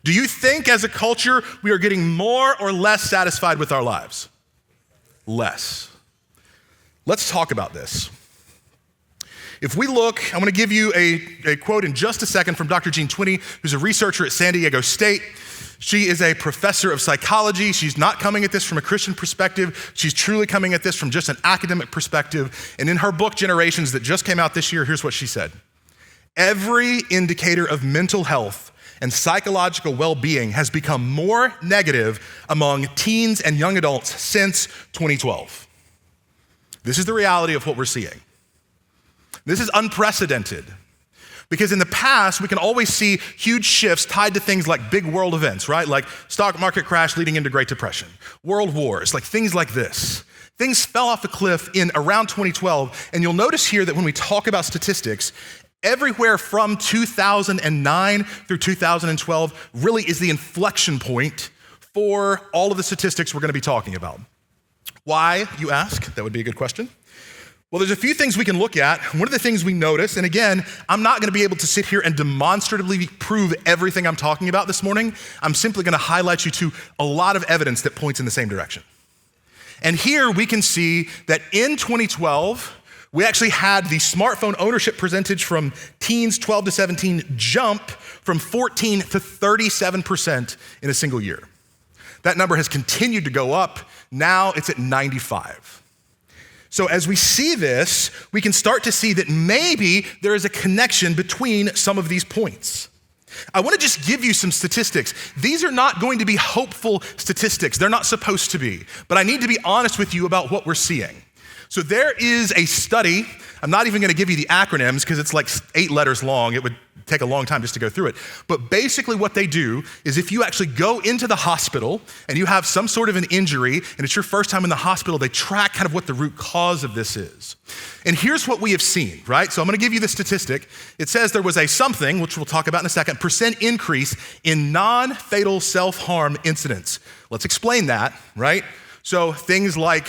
Do you think as a culture we are getting more or less satisfied with our lives? Less. Let's talk about this. If we look, I'm gonna give you a quote in just a second from Dr. Jean Twinney, who's a researcher at San Diego State. She is a professor of psychology. She's not coming at this from a Christian perspective. She's truly coming at this from just an academic perspective. And in her book, Generations, that just came out this year, here's what she said. Every indicator of mental health and psychological well-being has become more negative among teens and young adults since 2012. This is the reality of what we're seeing. This is unprecedented. Because in the past, we can always see huge shifts tied to things like big world events, right? Like stock market crash leading into Great Depression, world wars, like things like this. Things fell off a cliff in around 2012, and you'll notice here that when we talk about statistics, everywhere from 2009 through 2012 really is the inflection point for all of the statistics we're gonna be talking about. Why, you ask? That would be a good question. Well, there's a few things we can look at. One of the things we notice, and again, I'm not gonna be able to sit here and demonstratively prove everything I'm talking about this morning. I'm simply gonna highlight you to a lot of evidence that points in the same direction. And here we can see that in 2012, we actually had the smartphone ownership percentage from teens 12 to 17 jump from 14 to 37% in a single year. That number has continued to go up. Now it's at 95. So as we see this, we can start to see that maybe there is a connection between some of these points. I want to just give you some statistics. These are not going to be hopeful statistics. They're not supposed to be, but I need to be honest with you about what we're seeing. So there is a study. I'm not even going to give you the acronyms because it's like 8 letters long. It would take a long time just to go through it. But basically what they do is if you actually go into the hospital and you have some sort of an injury and it's your first time in the hospital, they track kind of what the root cause of this is. And here's what we have seen, right? So I'm going to give you the statistic. It says there was a something, which we'll talk about in a second, % increase in non-fatal self-harm incidents. Let's explain that, right? So things like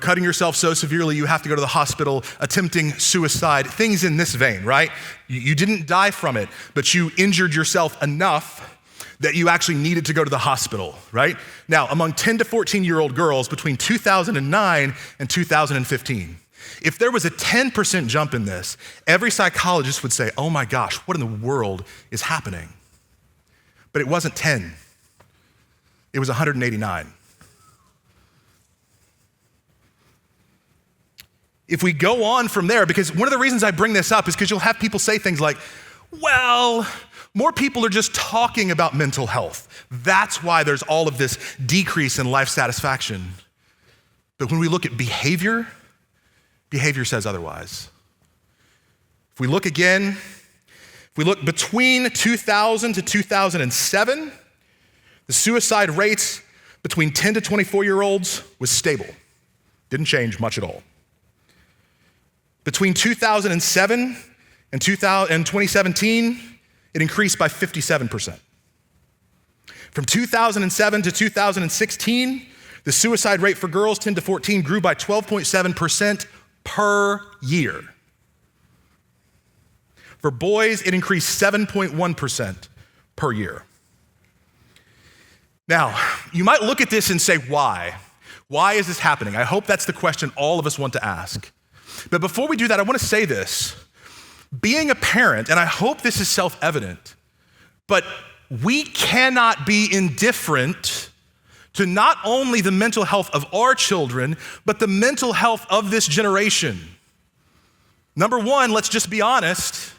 cutting yourself so severely you have to go to the hospital, attempting suicide, things in this vein, right? You didn't die from it, but you injured yourself enough that you actually needed to go to the hospital, right? Now, among 10 to 14-year-old girls between 2009 and 2015, if there was a 10% jump in this, every psychologist would say, oh my gosh, what in the world is happening? But it wasn't 10, it was 189. If we go on from there, because one of the reasons I bring this up is because you'll have people say things like, well, more people are just talking about mental health. That's why there's all of this decrease in life satisfaction. But when we look at behavior says otherwise. If we look again, if we look between 2000 to 2007, the suicide rates between 10 to 24-year-olds was stable. Didn't change much at all. Between 2007 and 2017, it increased by 57%. From 2007 to 2016, the suicide rate for girls 10 to 14 grew by 12.7% per year. For boys, it increased 7.1% per year. Now, you might look at this and say, why? Why is this happening? I hope that's the question all of us want to ask. But before we do that, I want to say this. Being a parent, and I hope this is self-evident, but we cannot be indifferent to not only the mental health of our children, but the mental health of this generation. Number one, let's just be honest,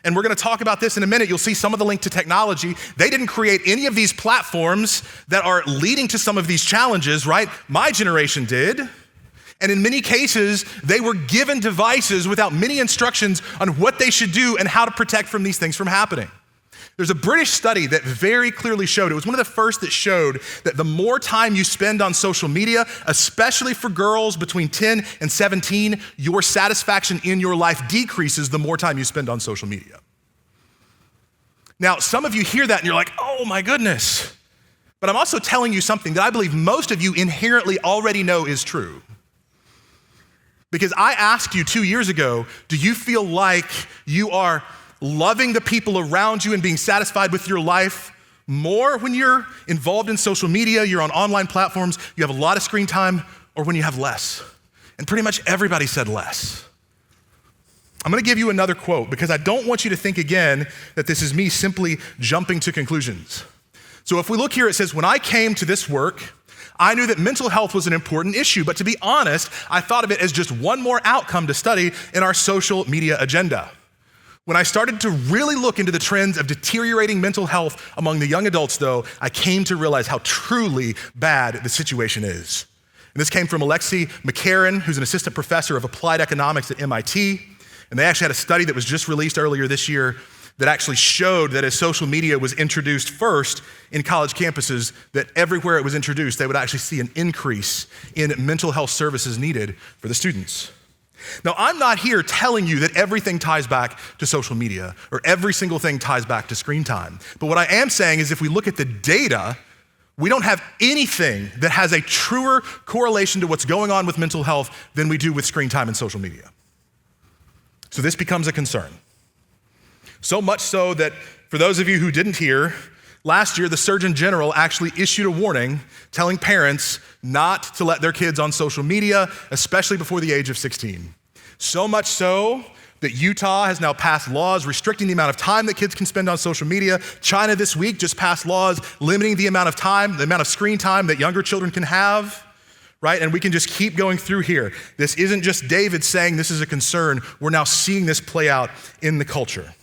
and we're gonna talk about this in a minute. You'll see some of the link to technology. They didn't create any of these platforms that are leading to some of these challenges, right? My generation did. And in many cases, they were given devices without many instructions on what they should do and how to protect from these things from happening. There's a British study that very clearly showed, it was one of the first that showed that the more time you spend on social media, especially for girls between 10 and 17, your satisfaction in your life decreases the more time you spend on social media. Now, some of you hear that and you're like, oh my goodness. But I'm also telling you something that I believe most of you inherently already know is true. Because I asked you 2 years ago, do you feel like you are loving the people around you and being satisfied with your life More when you're involved in social media, you're on online platforms, you have a lot of screen time, or when you have less? And pretty much everybody said less. I'm gonna give you another quote because I don't want you to think again that this is me simply jumping to conclusions. So if we look here, it says, when I came to this work, I knew that mental health was an important issue, but to be honest, I thought of it as just one more outcome to study in our social media agenda. When I started to really look into the trends of deteriorating mental health among the young adults, though, I came to realize how truly bad the situation is. And this came from Alexei McCarran, who's an assistant professor of applied economics at MIT. And they actually had a study that was just released earlier this year that actually showed that as social media was introduced first in college campuses, that everywhere it was introduced, they would actually see an increase in mental health services needed for the students. Now, I'm not here telling you that everything ties back to social media or every single thing ties back to screen time. But what I am saying is if we look at the data, we don't have anything that has a truer correlation to what's going on with mental health than we do with screen time and social media. So this becomes a concern. So much so that for those of you who didn't hear, last year the Surgeon General actually issued a warning telling parents not to let their kids on social media, especially before the age of 16. So much so that Utah has now passed laws restricting the amount of time that kids can spend on social media. China this week just passed laws limiting the amount of time, the amount of screen time that younger children can have. Right? And we can just keep going through here. This isn't just David saying this is a concern. We're now seeing this play out in the culture.